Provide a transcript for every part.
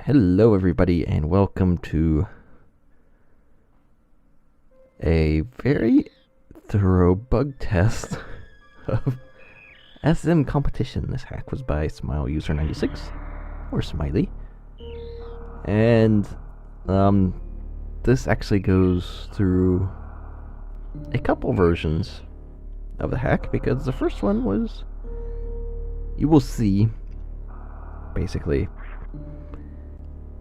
Hello everybody and welcome to a very thorough bug test of SMCompetition. This hack was by SmileUser96 or Smiley, and this actually goes through a couple versions of the hack, because the first one was, you will see, basically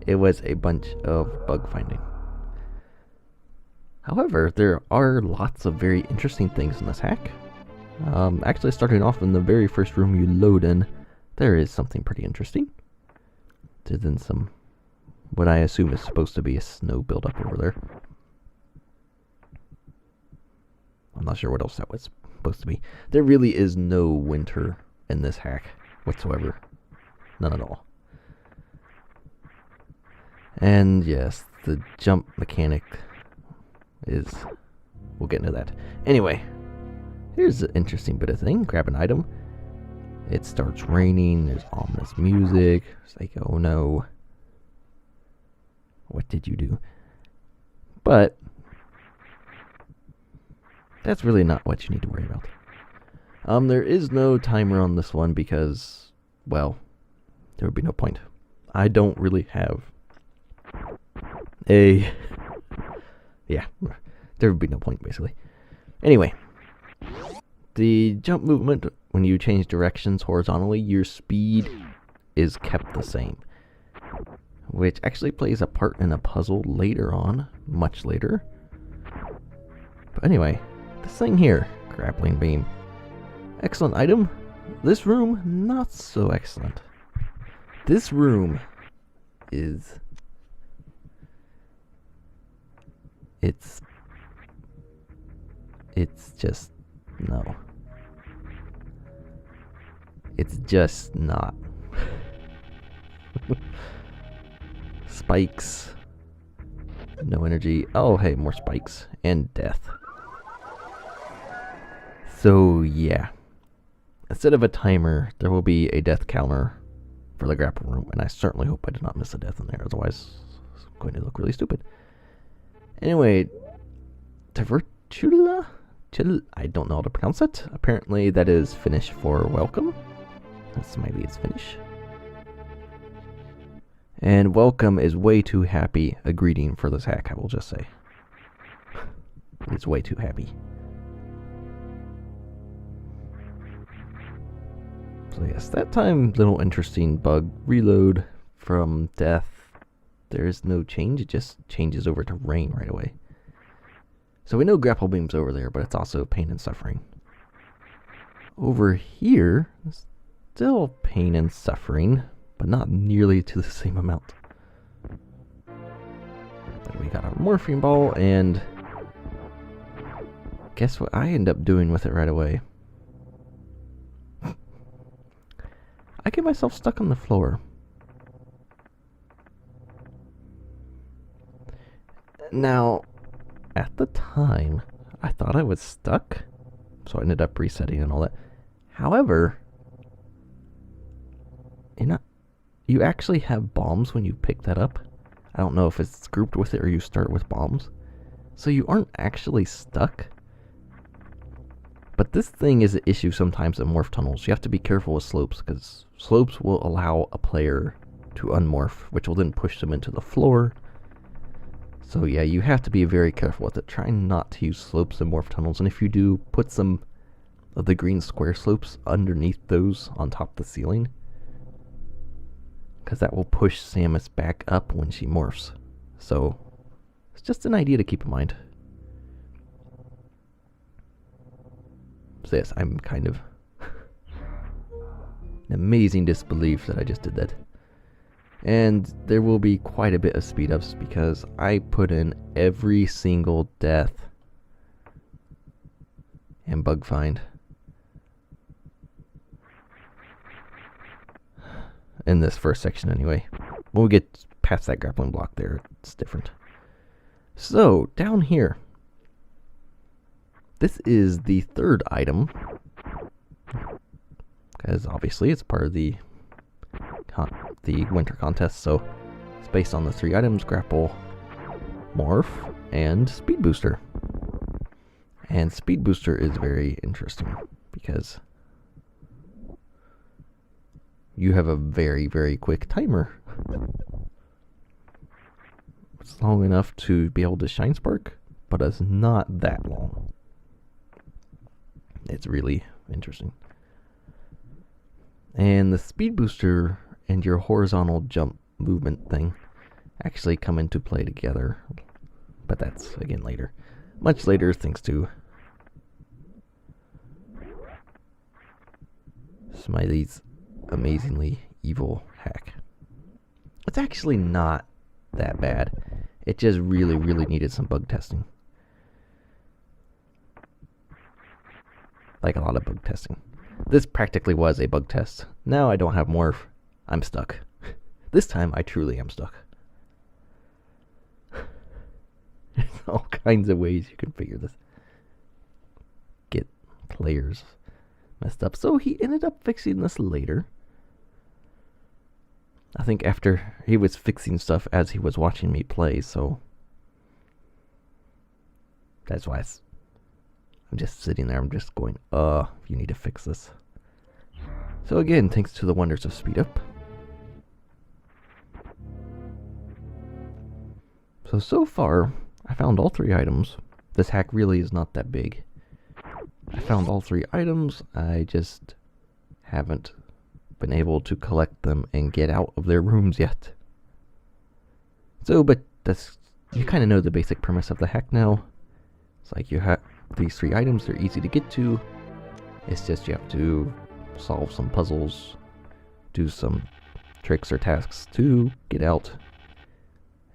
it was a bunch of bug finding. However, there are lots of very interesting things in this hack. Actually, starting off in the very first room you load in, there is something pretty interesting. Other than some, what I assume is supposed to be a snow buildup over there. I'm not sure what else that was supposed to be. There really is no winter in this hack whatsoever. None at all. And yes, the jump mechanic is... we'll get into that. Anyway, here's an interesting bit of thing. Grab an item. It starts raining. There's ominous music. It's like, oh no. What did you do? But that's really not what you need to worry about. There is no timer on this one because, well, there would be no point. I don't really have yeah, there would be no point, basically. Anyway, the jump movement, when you change directions horizontally, your speed is kept the same, which actually plays a part in a puzzle later on, much later. But anyway, this thing here, grappling beam, excellent item. This room, not so excellent. This room is... It's just, no. It's just not. Spikes. No energy. Oh, hey, more spikes. And death. So, yeah. Instead of a timer, there will be a death counter for the grapple room. And I certainly hope I did not miss a death in there. Otherwise, it's going to look really stupid. Anyway, Tavertula? I don't know how to pronounce it. Apparently that is Finnish for welcome. That's Smiley is Finnish. And welcome is way too happy a greeting for this hack, I will just say. It's way too happy. So yes, that time, little interesting bug. Reload from death. There is no change, it just changes over to rain right away. So we know grapple beam's over there, but it's also pain and suffering. Over here, still pain and suffering, but not nearly to the same amount. But we got our morphine ball, and guess what I end up doing with it right away? I get myself stuck on the floor. Now, at the time, I thought I was stuck, so I ended up resetting and all that. However, you actually have bombs when you pick that up. I don't know if it's grouped with it or you start with bombs. So you aren't actually stuck. But this thing is an issue sometimes in morph tunnels. You have to be careful with slopes, because slopes will allow a player to unmorph, which will then push them into the floor. So yeah, you have to be very careful with it. Try not to use slopes in morph tunnels, and if you do, put some of the green square slopes underneath those on top of the ceiling, because that will push Samus back up when she morphs. So it's just an idea to keep in mind. So yes, I'm kind of in amazing disbelief that I just did that. And there will be quite a bit of speed ups because I put in every single death and bug find in this first section anyway. When we get past that grappling block there, it's different. So, down here, this is the third item, because obviously it's part of the winter contest, so It's based on the 3 items: Grapple, Morph, and Speed Booster. And Speed Booster is very interesting because you have a very, very quick timer. It's long enough to be able to Shine Spark, but it's not that long. It's really interesting. And the Speed Booster and your horizontal jump movement thing actually come into play together, but that's again later. Much later, thanks to Smiley's amazingly evil hack. It's actually not that bad. It just really, really needed some bug testing. Like a lot of bug testing. This practically was a bug test. Now I don't have Morph. I'm stuck. This time I truly am stuck. There's all kinds of ways you can figure this. Get players messed up. So he ended up fixing this later. I think after he was fixing stuff as he was watching me play, so that's why I'm just sitting there. I'm just going, you need to fix this. So again, thanks to the wonders of speed up. So far, I found all 3 items. This hack really is not that big. I found all 3 items. I just haven't been able to collect them and get out of their rooms yet. So, but that's, you kind of know the basic premise of the hack now. It's like you have these 3 items, they're easy to get to. It's just you have to solve some puzzles, do some tricks or tasks to get out,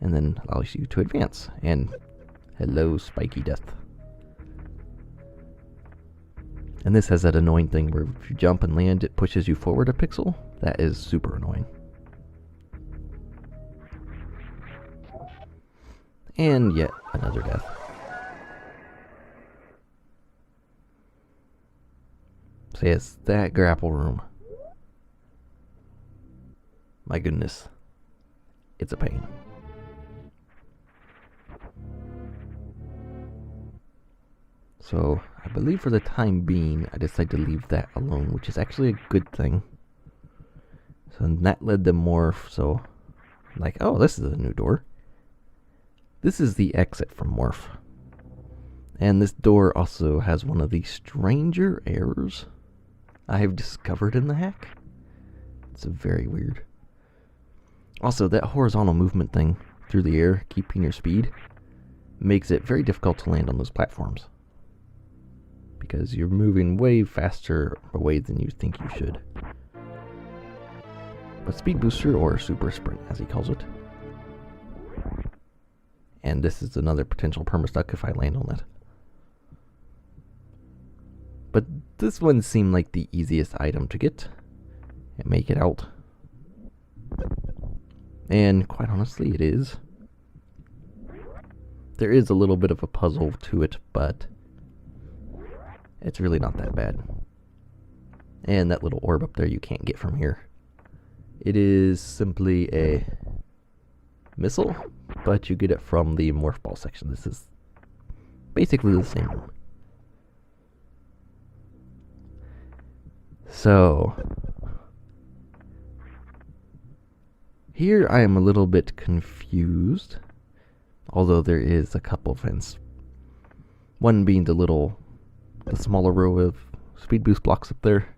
and then allows you to advance. And hello, spiky death. And this has that annoying thing where if you jump and land, it pushes you forward a pixel. That is super annoying. And yet another death. So yes, that grapple room. My goodness. It's a pain. So, I believe for the time being, I decided to leave that alone, which is actually a good thing. So that led to Morph, so, like, oh, this is a new door. This is the exit from Morph. And this door also has one of the stranger errors I have discovered in the hack. It's very weird. Also, that horizontal movement thing through the air, keeping your speed, makes it very difficult to land on those platforms. Because you're moving way faster away than you think you should. But Speed Booster, or Super Sprint as he calls it. And this is another potential permastuck if I land on it. But this one seemed like the easiest item to get and make it out. And quite honestly, it is. There is a little bit of a puzzle to it, but it's really not that bad. And that little orb up there you can't get from here. It is simply a missile, but you get it from the Morph Ball section. This is basically the same room. So, here I am a little bit confused, although there is a couple of hints. One being the smaller row of speed boost blocks up there,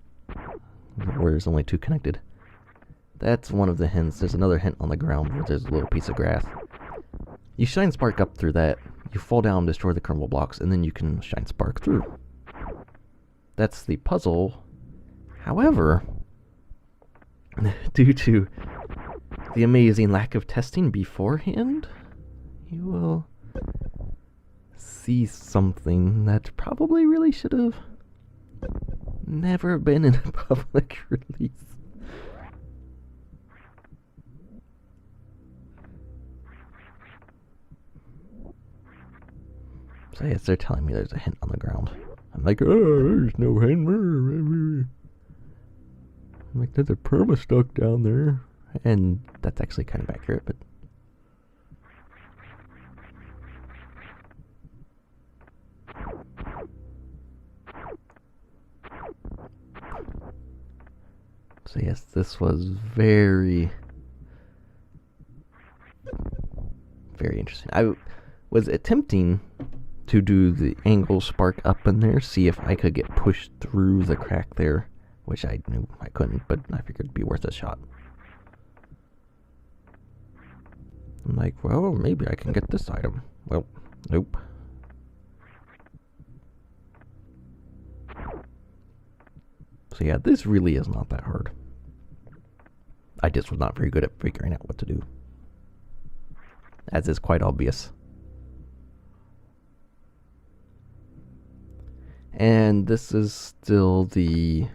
where there's only 2 connected. That's one of the hints. There's another hint on the ground where there's a little piece of grass. You Shine Spark up through that, you fall down, destroy the crumble blocks, and then you can Shine Spark through. That's the puzzle. However, due to the amazing lack of testing beforehand, you will see something that probably really should have never been in a public release. So yes, they're telling me there's a hint on the ground. I'm like, oh, there's no hint. I'm like, there's a permastuck down there. And that's actually kind of accurate, but So yes, this was very, very interesting. I was attempting to do the angle spark up in there, see if I could get pushed through the crack there, which I knew I couldn't, but I figured it'd be worth a shot. I'm like, well, maybe I can get this item. Well, nope. So yeah, this really is not that hard. I just was not very good at figuring out what to do, as is quite obvious. And this is still the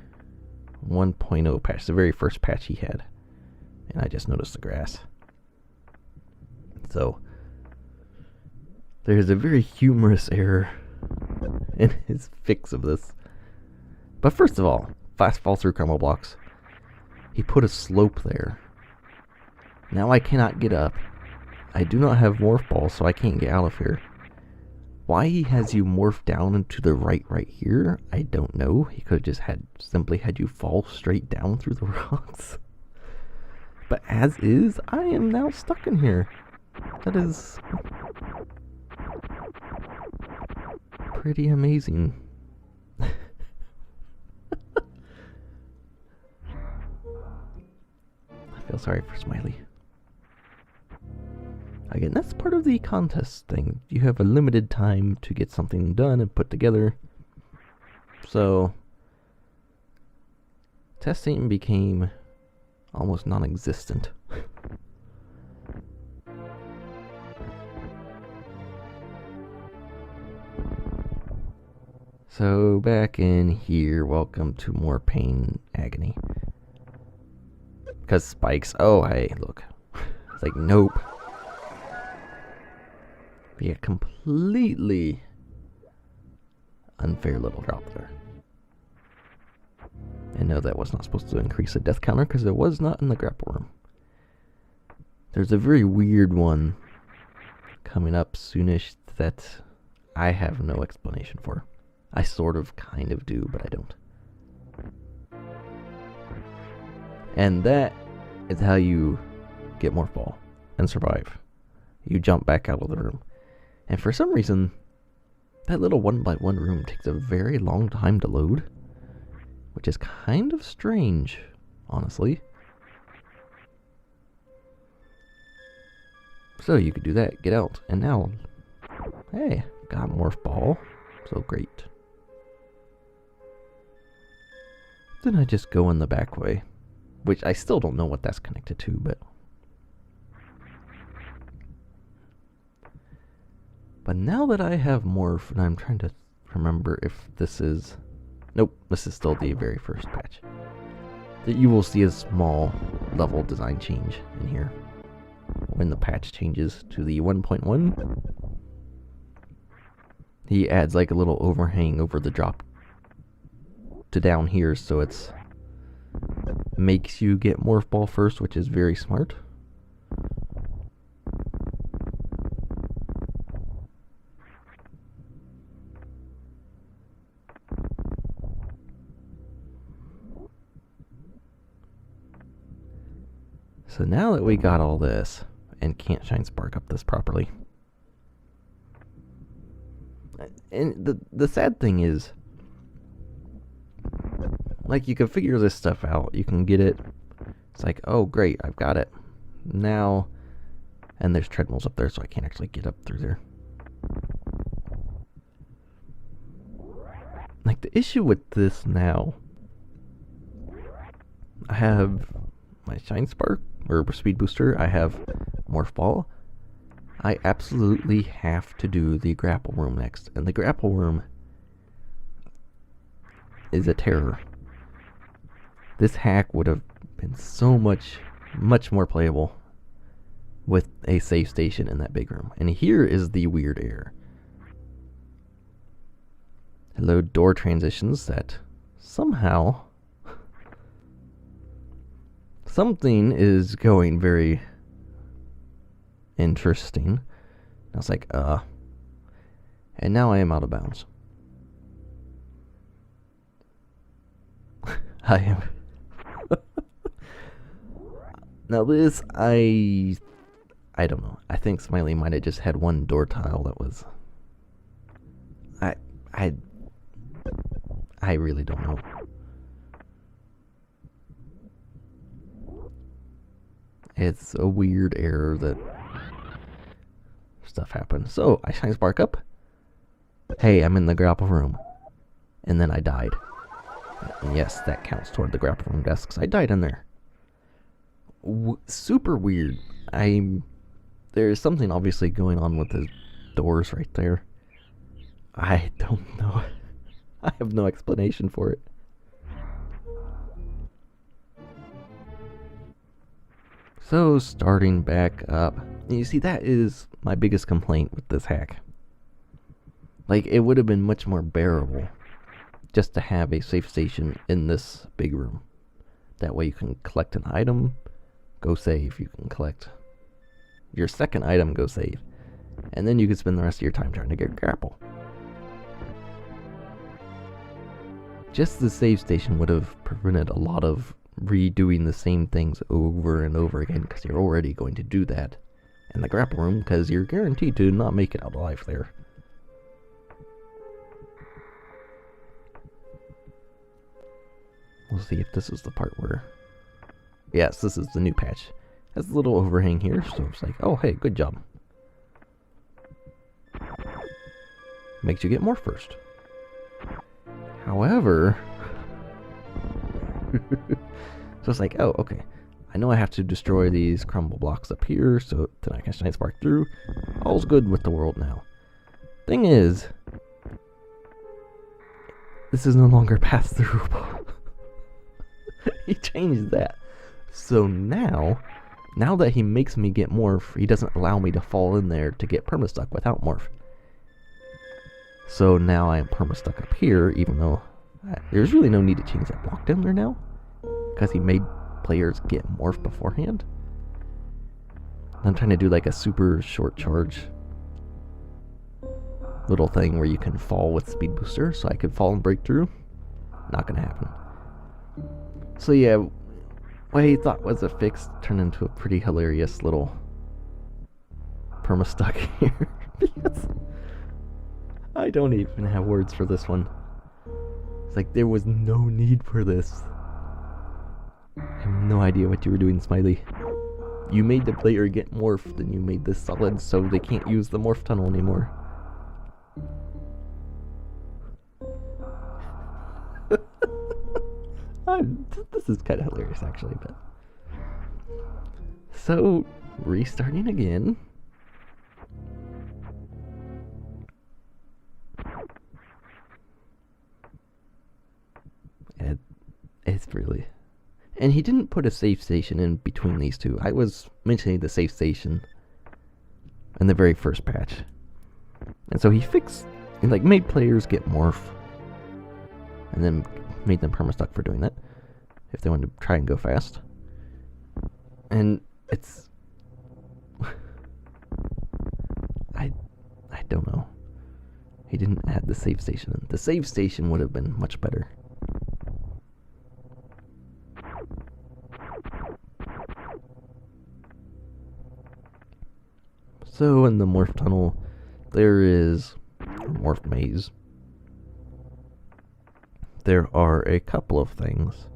1.0 patch, the very first patch he had. And I just noticed the grass. So, there's a very humorous error in his fix of this. But first of all, fast fall through combo blocks. He put a slope there. Now I cannot get up. I do not have morph balls, so I can't get out of here. Why he has you morph down into the right here, I don't know. He could have just simply had you fall straight down through the rocks. But as is, I am now stuck in here. That is pretty amazing. I feel sorry for Smiley. Again, that's part of the contest thing. You have a limited time to get something done and put together. So, testing became almost non-existent. So, back in here, welcome to more pain, agony. Because spikes, oh hey, look. It's like, nope. Yeah, completely unfair little drop there. And no, that was not supposed to increase the death counter because it was not in the grapple room. There's a very weird one coming up soonish that I have no explanation for. I sort of, kind of do, but I don't. And that is how you get more fall and survive. You jump back out of the room. And for some reason, that little 1x1 room takes a very long time to load, which is kind of strange, honestly. So you could do that, get out, and now, hey, got morph ball, so great. Then I just go in the back way, which I still don't know what that's connected to, but... But now that I have morph, and I'm trying to remember if this is... Nope, this is still the very first patch. That you will see a small level design change in here when the patch changes to the 1.1. He adds like a little overhang over the drop to down here, so it's makes you get morph ball first, which is very smart. So now that we got all this, and can't shine spark up this properly. And the sad thing is, like, you can figure this stuff out. You can get it. It's like, oh great, I've got it. Now, and there's treadmills up there, so I can't actually get up through there. Like, the issue with this now, I have my shine spark, or speed booster, I have morph ball. I absolutely have to do the grapple room next, and the grapple room is a terror. This hack would have been so much more playable with a save station in that big room. And here is the weird error. Hello, door transitions that somehow something is going very interesting. I was like, and now I am out of bounds. I am Now this, I don't know. I think Smiley might have just had one door tile that was... I really don't know. It's a weird error that stuff happens. So, I shine spark up. Hey, I'm in the grapple room. And then I died. And yes, that counts toward the grapple room desks. I died in there. Super weird. There's something obviously going on with the doors right there. I don't know. I have no explanation for it. So, starting back up. You see, that is my biggest complaint with this hack. Like, it would have been much more bearable just to have a safe station in this big room. That way you can collect an item, go save. You can collect your second item, go save. And then you can spend the rest of your time trying to get Grapple. Just the save station would have prevented a lot of redoing the same things over and over again, because you're already going to do that in the grapple room, because you're guaranteed to not make it out alive there. We'll see if this is the part where... Yes, this is the new patch. It has a little overhang here, so it's like, oh hey, good job. Makes you get more first. However... So it's like, oh, okay. I know I have to destroy these crumble blocks up here, so then I can shine spark through. All's good with the world now. Thing is, this is no longer pass-through. He changed that. So now that he makes me get morph, he doesn't allow me to fall in there to get permastuck without morph. So now I am permastuck up here, even though there's really no need to change that block down there now, because he made players get morph beforehand. I'm trying to do like a super short charge little thing where you can fall with speed booster, so I could fall and break through. Not gonna happen. So yeah, what he thought was a fix turned into a pretty hilarious little permastuck here. Because I don't even have words for this one. It's like there was no need for this. I have no idea what you were doing, Smiley. You made the player get morphed, and you made this solid so they can't use the morph tunnel anymore. This is kind of hilarious, actually, but... So, restarting again. It's really... And he didn't put a safe station in between these two. I was mentioning the safe station in the very first patch. And so he fixed... and like made players get morph. And then made them permastuck for doing that, if they wanted to try and go fast. And it's... I don't know. He didn't add the save station. The save station would have been much better. So in the morph tunnel, there is a morph maze. There are a couple of things.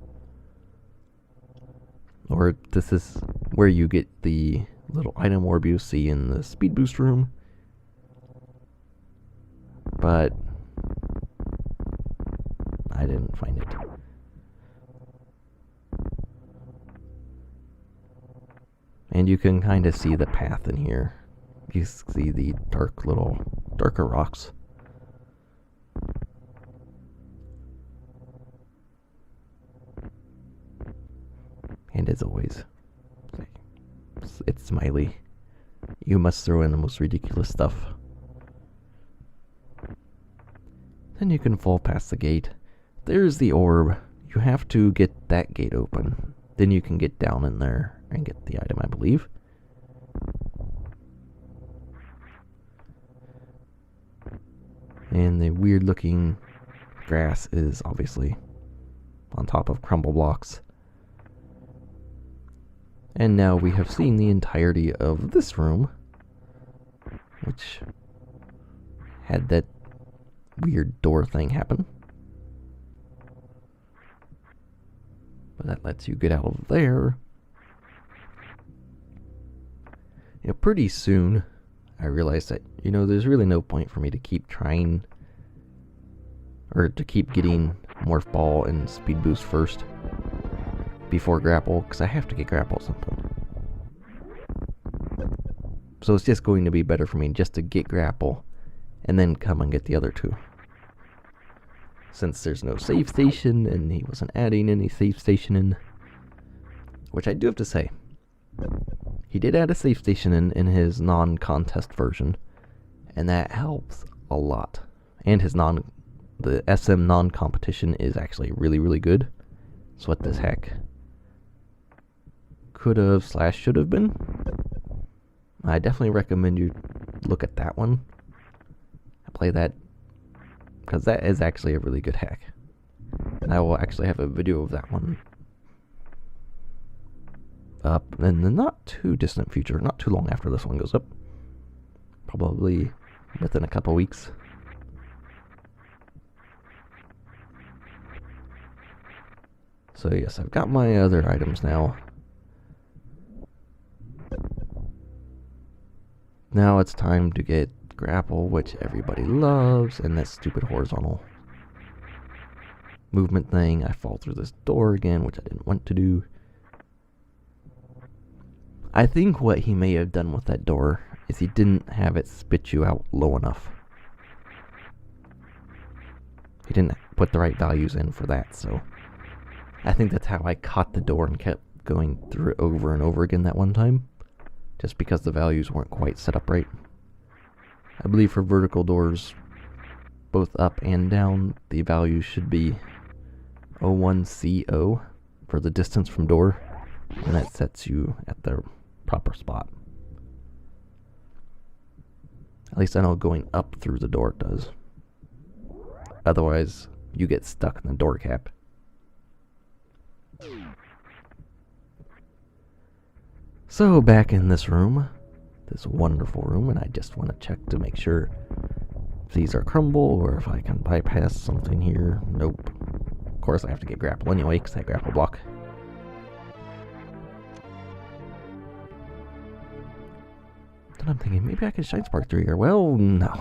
Or this is where you get the little item orb you see in the speed boost room. But I didn't find it. And you can kind of see the path in here. You see the darker rocks. And as always, it's Smiley. You must throw in the most ridiculous stuff. Then you can fall past the gate. There's the orb. You have to get that gate open. Then you can get down in there and get the item, I believe. And the weird looking grass is obviously on top of crumble blocks. And now we have seen the entirety of this room, which had that weird door thing happen. But that lets you get out of there. You know, pretty soon, I realized that, there's really no point for me to keep trying, or to keep getting Morph Ball and Speed Boost first before Grapple, because I have to get Grapple at some point. So it's just going to be better for me just to get Grapple and then come and get the other two. Since there's no save station and he wasn't adding any save station in, which I do have to say, he did add a save station in his non-contest version, and that helps a lot. And the SM non-competition is actually really, really good. It's what this hack could have / should have been. I definitely recommend you look at that one. Play that, because that is actually a really good hack. And I will actually have a video of that one up in the not too distant future, not too long after this one goes up. Probably within a couple weeks. So yes, I've got my other items now. Now it's time to get Grapple, which everybody loves, and that stupid horizontal movement thing. I fall through this door again, which I didn't want to do. I think what he may have done with that door is he didn't have it spit you out low enough. He didn't put the right values in for that, so I think that's how I caught the door and kept going through it over and over again that one time, just because the values weren't quite set up right. I believe for vertical doors, both up and down, the values should be 01CO for the distance from door, and that sets you at the proper spot. At least I know going up through the door does. Otherwise, you get stuck in the door cap. So back in this room, this wonderful room, and I just want to check to make sure if these are crumble or if I can bypass something here. Nope. Of course I have to get Grapple anyway, because that Grapple block. Then I'm thinking maybe I can Shine Spark through here. Well, no.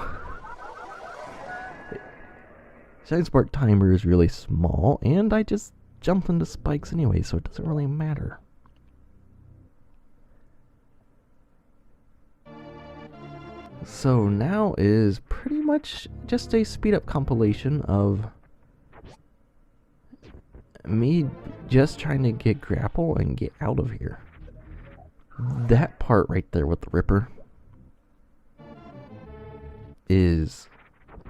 Shine Spark timer is really small, and I just jump into spikes anyway, so it doesn't really matter. So now is pretty much just a speed up compilation of me just trying to get Grapple and get out of here. That part right there with the Ripper is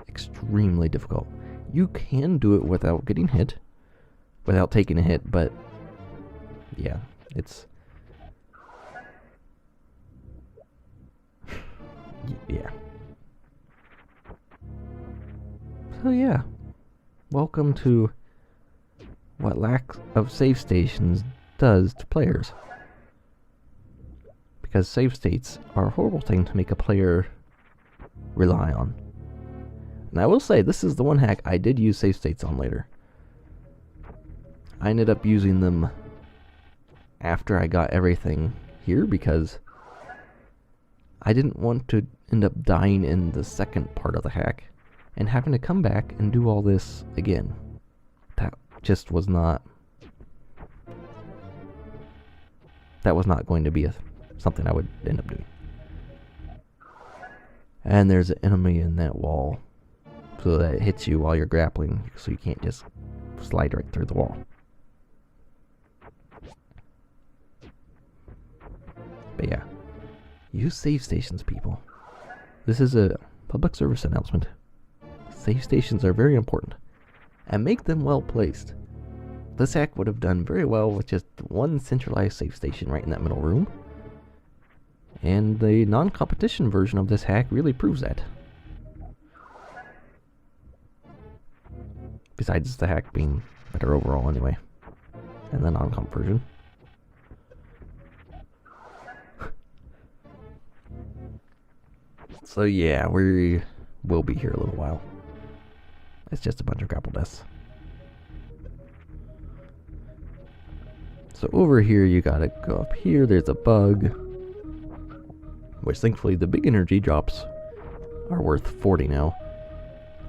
extremely difficult. You can do it without getting hit, without taking a hit, but yeah, it's yeah. So yeah, welcome to what lack of save stations does to players. Because save states are a horrible thing to make a player rely on. And I will say, this is the one hack I did use save states on later. I ended up using them after I got everything here because I didn't want to end up dying in the second part of the hack and having to come back and do all this again. That just was not... That was not going to be something I would end up doing. And there's an enemy in that wall, so that it hits you while you're grappling, so you can't just slide right through the wall. But yeah, use save stations, people. This is a public service announcement. Save stations are very important, and make them well placed. This hack would have done very well with just one centralized save station right in that middle room. And the non-competition version of this hack really proves that. Besides the hack being better overall anyway. And the non-comp version. So yeah, we will be here a little while. It's just a bunch of grapple deaths. So over here you gotta go up here, there's a bug. Which thankfully the big energy drops are worth 40 now.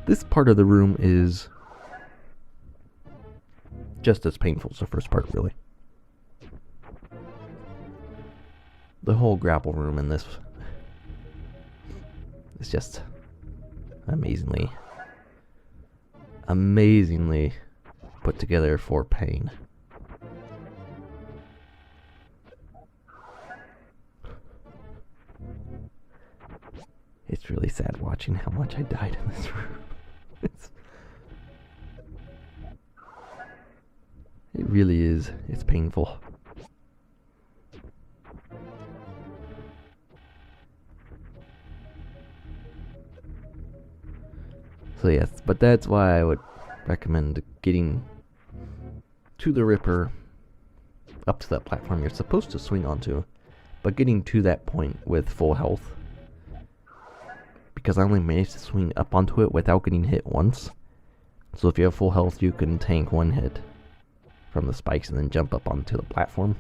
This part of the room is just as painful as the first part, really. The whole grapple room in this is just amazingly put together for pain. It's really sad watching how much I died in this room. It really is. It's painful. So yes, but that's why I would recommend getting to the Ripper, up to that platform you're supposed to swing onto, but getting to that point with full health. Because I only managed to swing up onto it without getting hit once. So if you have full health, you can tank one hit from the spikes and then jump up onto the platform.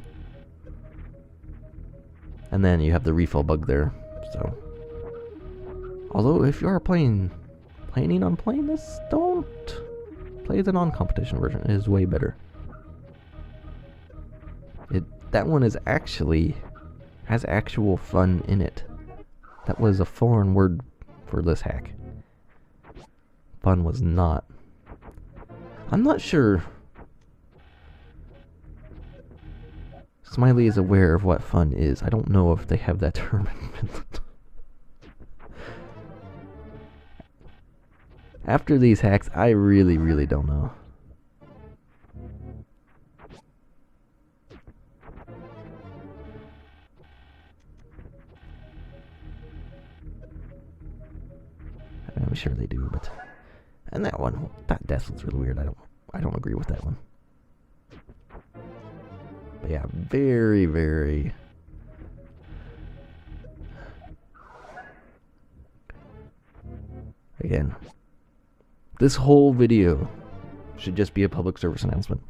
And then you have the refill bug there. So, although if you are planning on playing this, don't play the non-competition version. It is way better. That one is actually has actual fun in it. That was a foreign word for this hack. Fun was not. I'm not sure Smiley is aware of what fun is. I don't know if they have that term in Finland. After these hacks, I really don't know. I'm sure they do, but and that death was really weird. I don't agree with that one. But yeah, very again, this whole video should just be a public service announcement.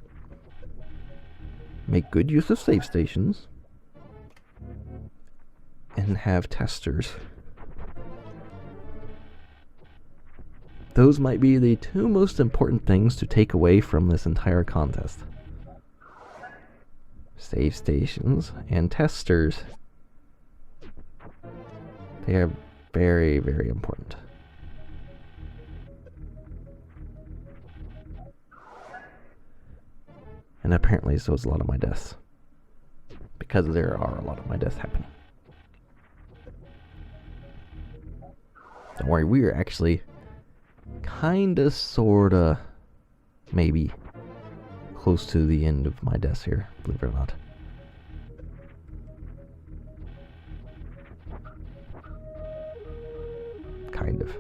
Make good use of save stations and have testers. Those might be the two most important things to take away from this entire contest. Save stations and testers. They are very important. And apparently so is a lot of my deaths. Because there are a lot of my deaths happening. Don't worry, we are actually kinda, sorta, maybe close to the end of my deaths here, believe it or not. Kind of.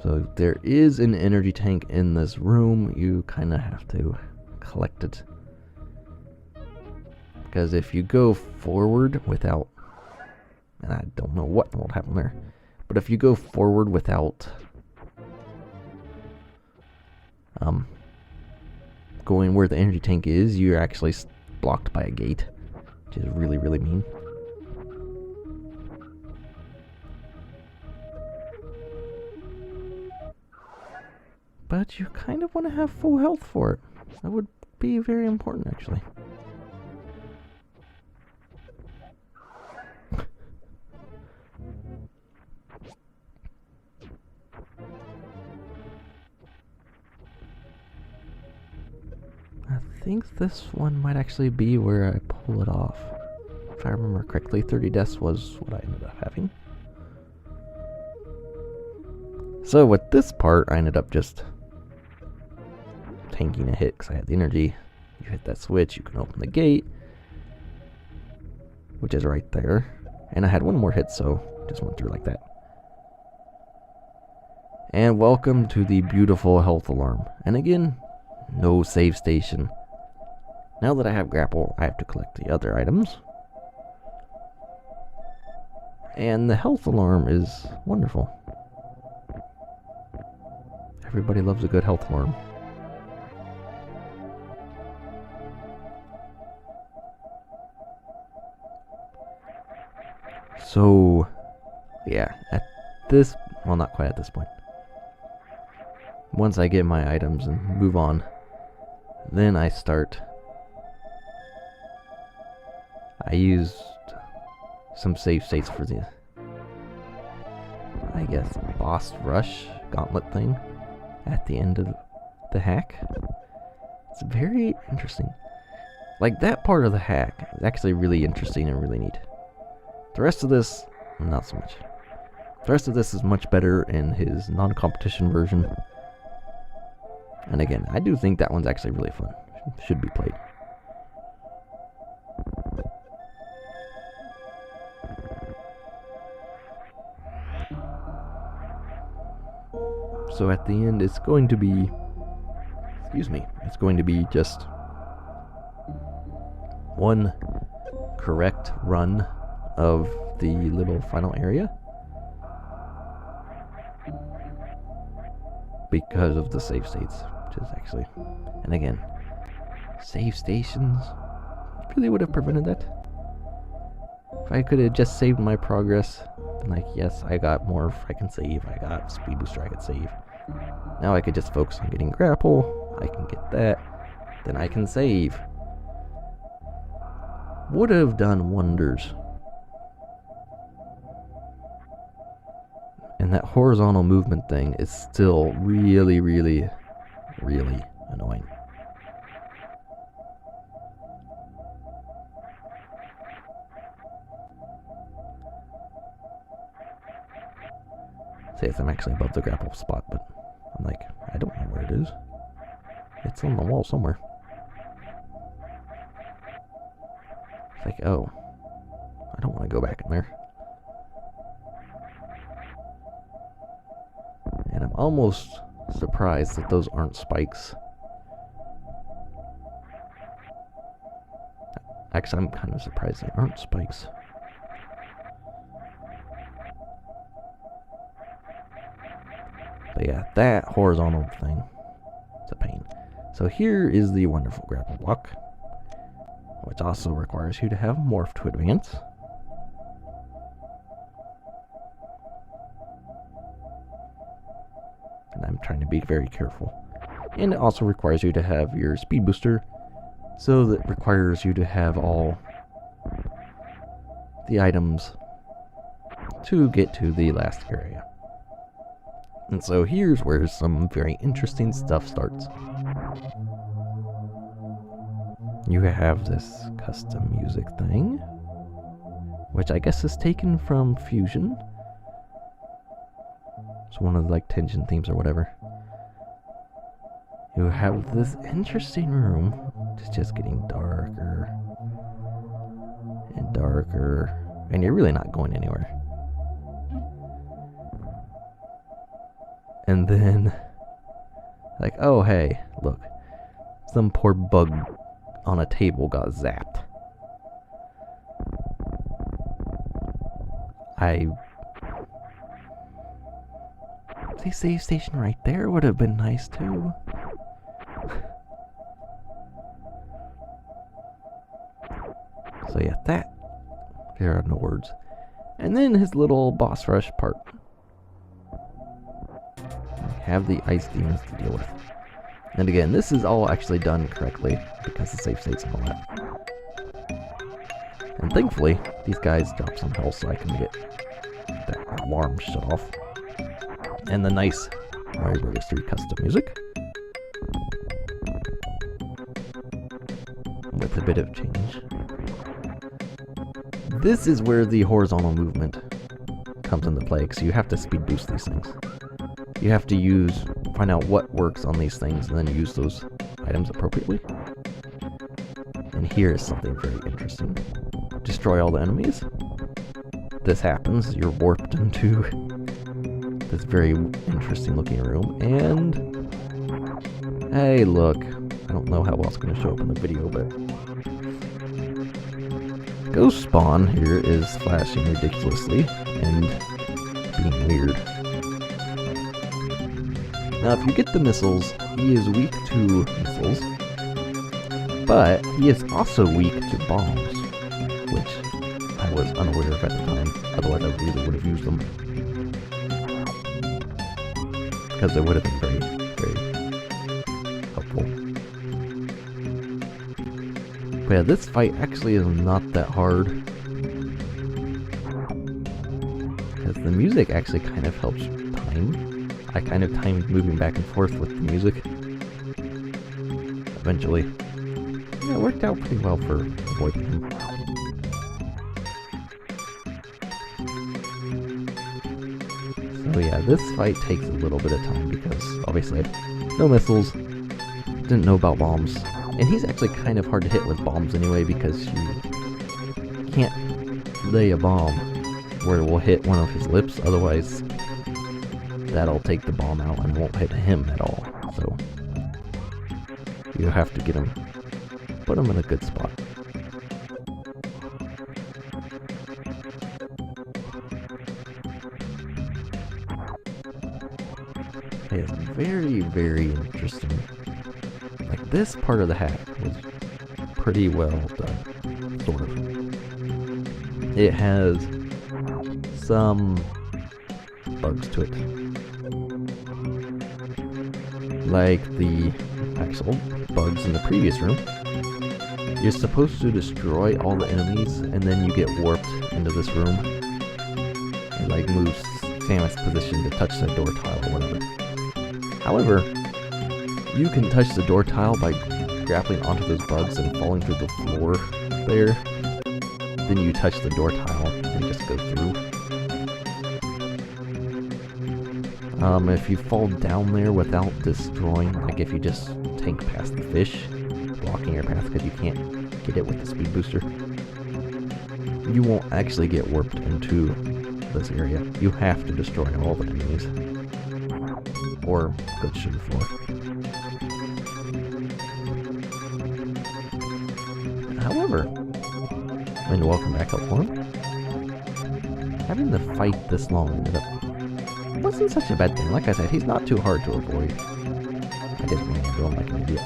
So there is an energy tank in this room. You kinda have to collect it. Because if you go forward without, and I don't know what will happen there, but if you go forward without going where the energy tank is, you're actually blocked by a gate, which is really mean. But you kind of want to have full health for it. That would be very important, actually. I think this one might actually be where I pull it off. If I remember correctly, 30 deaths was what I ended up having. So with this part, I ended up just tanking a hit because I had the energy. You hit that switch, you can open the gate, which is right there. And I had one more hit, so just went through like that. And welcome to the beautiful health alarm. And again, no save station. Now that I have Grapple, I have to collect the other items. And the health alarm is wonderful. Everybody loves a good health alarm. So, yeah, at this, well, not quite at this point. Once I get my items and move on, then I start. I used some save states for the, I guess, boss rush gauntlet thing at the end of the hack. It's very interesting. Like, that part of the hack is actually really interesting and really neat. The rest of this, not so much. The rest of this is much better in his non-competition version. And again, I do think that one's actually really fun. Should be played. So at the end, it's going to be, it's going to be just one correct run of the little final area because of the save states, which is actually, and again, save stations really would have prevented that. If I could have just saved my progress, then like, yes, I got more I can save, I got speed booster I could save. Now I could just focus on getting grapple, I can get that, then I can save. Would have done wonders. And that horizontal movement thing is still really, really, really annoying. Say if I'm actually above the grapple spot, but I'm like, I don't know where it is. It's on the wall somewhere. It's like, oh, I don't want to go back in there. And I'm almost surprised that those aren't spikes. Actually, I'm kind of surprised they aren't spikes. But yeah, that horizontal thing, it's a pain. So here is the wonderful grapple block, which also requires you to have morph to advance. And I'm trying to be very careful. And it also requires you to have your speed booster, so that requires you to have all the items to get to the last area. And so here's where some very interesting stuff starts. You have this custom music thing, which I guess is taken from Fusion. It's one of the like tension themes or whatever. You have this interesting room. It's just getting darker and darker, and you're really not going anywhere. And then, like, oh hey, look, some poor bug on a table got zapped. The save station right there would have been nice too. So yeah, there are no words. And then his little boss rush part. Have the ice demons to deal with. And again, this is all actually done correctly because the save states and all that. And thankfully, these guys drop some health so I can get that alarm shut off. And the nice Mario Bros. 3 custom music. With a bit of change. This is where the horizontal movement comes into play, because you have to speed boost these things. You have to find out what works on these things and then use those items appropriately. And here is something very interesting. Destroy all the enemies. This happens, you're warped into this very interesting looking room, and hey look, I don't know how well it's going to show up in the video, but ghost spawn here is flashing ridiculously and being weird. Now, if you get the missiles, he is weak to missiles, but he is also weak to bombs, which I was unaware of at the time. Otherwise, I really would have used them, because it would have been very, very helpful. But yeah, this fight actually is not that hard, because the music actually kind of helps time. I kind of timed moving back and forth with the music. Eventually, yeah, it worked out pretty well for avoiding him. So yeah, this fight takes a little bit of time because obviously no missiles, didn't know about bombs, and he's actually kind of hard to hit with bombs anyway because you can't lay a bomb where it will hit one of his lips, otherwise that'll take the bomb out and won't hit him at all. So you have to get him, put him in a good spot. It's very, very interesting. Like, this part of the hack was pretty well done, sort of. It has some bugs to it, like the actual bugs in the previous room. You're supposed to destroy all the enemies, and then you get warped into this room. It like moves Samus' position to touch the door tile or whatever. However, you can touch the door tile by grappling onto those bugs and falling through the floor there. Then you touch the door tile and just go through. If you fall down there without destroying, like if you just tank past the fish, blocking your path because you can't get it with the speed booster, you won't actually get warped into this area. You have to destroy all the enemies, or go to the floor. However, and welcome back up for him. Having the fight this long ended up wasn't such a bad thing. Like I said, he's not too hard to avoid. I didn't mean to do him like an idiot.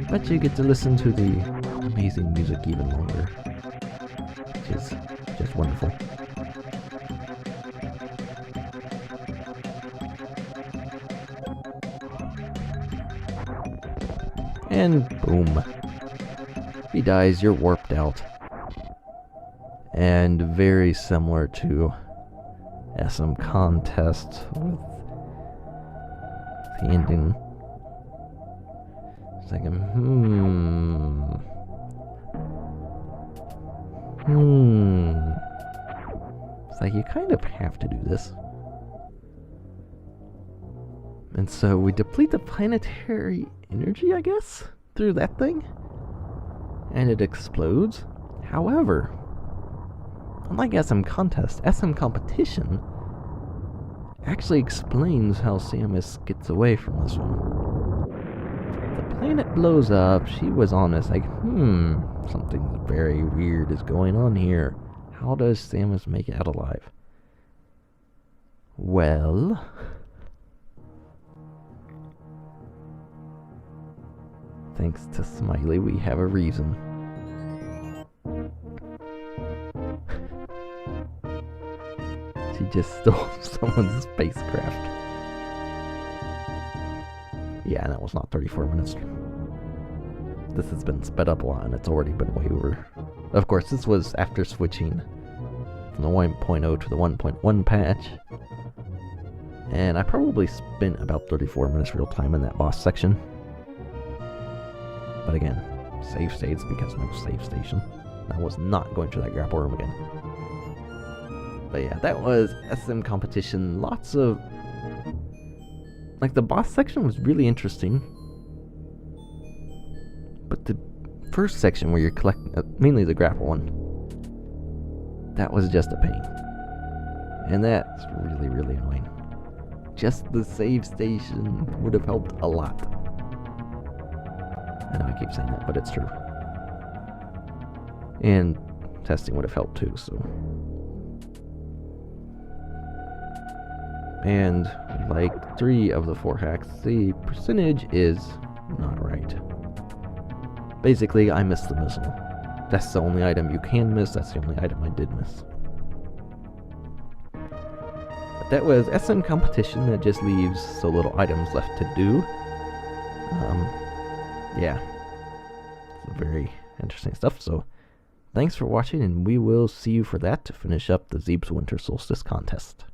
But you get to listen to the amazing music even longer, which is just wonderful. And boom. He dies, you're warped out. And very similar to SM Contest with the ending. It's like, It's like, you kind of have to do this. And so we deplete the planetary energy, I guess, through that thing. And it explodes. However, unlike SM Contest, SMCompetition actually explains how Samus gets away from this one. The planet blows up. She was honest, like, something very weird is going on here. How does Samus make it out alive? Well, thanks to Smiley, we have a reason. She just stole someone's spacecraft. Yeah, and that was not 34 minutes. This has been sped up a lot, and it's already been way over. Of course, this was after switching from the 1.0 to the 1.1 patch. And I probably spent about 34 minutes real time in that boss section. But again, save states because no save station. I was not going to that grapple room again. But yeah, that was SMCompetition. Lots of... like, the boss section was really interesting. But the first section where you're collecting... mainly the grapple one. That was just a pain. And that's really, really annoying. Just the save station would have helped a lot. I know I keep saying that, but it's true. And testing would have helped too, so. And like 3 of the 4 hacks, the percentage is not right. Basically, I missed the missile. That's the only item you can miss, that's the only item I did miss. But that was SMCompetition, that just leaves so little items left to do. Yeah. It's very interesting stuff, so thanks for watching, and we will see you for that to finish up the Zebes Winter Solstice Contest.